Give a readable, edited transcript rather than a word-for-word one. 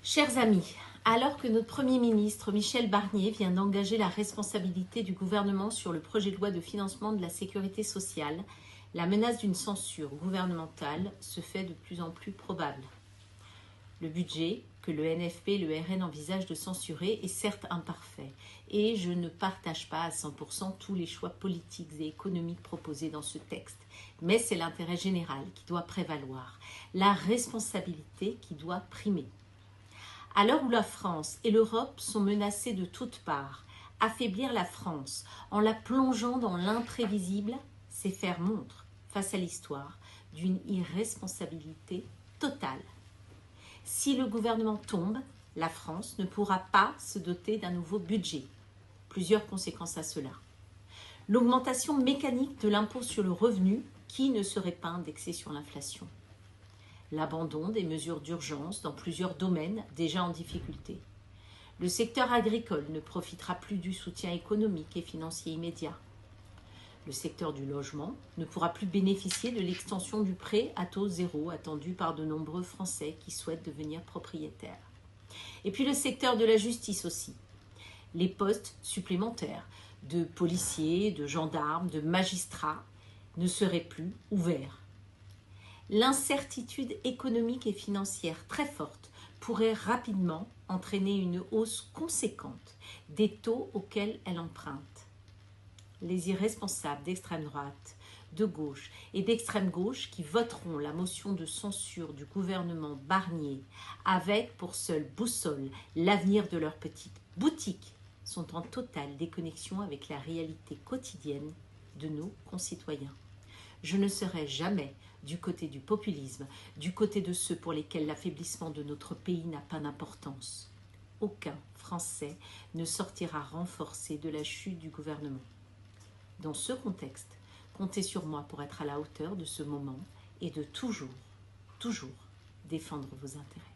Chers amis, alors que notre Premier ministre Michel Barnier vient d'engager la responsabilité du gouvernement sur le projet de loi de financement de la sécurité sociale, la menace d'une censure gouvernementale se fait de plus en plus probable. Le budget que le NFP et le RN envisagent de censurer est certes imparfait et je ne partage pas à 100% tous les choix politiques et économiques proposés dans ce texte, mais c'est l'intérêt général qui doit prévaloir, la responsabilité qui doit primer. À l'heure où la France et l'Europe sont menacées de toutes parts, affaiblir la France en la plongeant dans l'imprévisible, c'est faire montre, face à l'histoire, d'une irresponsabilité totale. Si le gouvernement tombe, la France ne pourra pas se doter d'un nouveau budget. Plusieurs conséquences à cela. L'augmentation mécanique de l'impôt sur le revenu qui ne serait pas indexé sur l'inflation. L'abandon des mesures d'urgence dans plusieurs domaines déjà en difficulté. Le secteur agricole ne profitera plus du soutien économique et financier immédiat. Le secteur du logement ne pourra plus bénéficier de l'extension du prêt à taux zéro attendu par de nombreux Français qui souhaitent devenir propriétaires. Et puis le secteur de la justice aussi. Les postes supplémentaires de policiers, de gendarmes, de magistrats ne seraient plus ouverts. L'incertitude économique et financière très forte pourrait rapidement entraîner une hausse conséquente des taux auxquels elle emprunte. Les irresponsables d'extrême droite, de gauche et d'extrême gauche qui voteront la motion de censure du gouvernement Barnier avec pour seule boussole l'avenir de leur petite boutique sont en totale déconnexion avec la réalité quotidienne de nos concitoyens. Je ne serai jamais du côté du populisme, du côté de ceux pour lesquels l'affaiblissement de notre pays n'a pas d'importance. Aucun Français ne sortira renforcé de la chute du gouvernement. Dans ce contexte, comptez sur moi pour être à la hauteur de ce moment et de toujours défendre vos intérêts.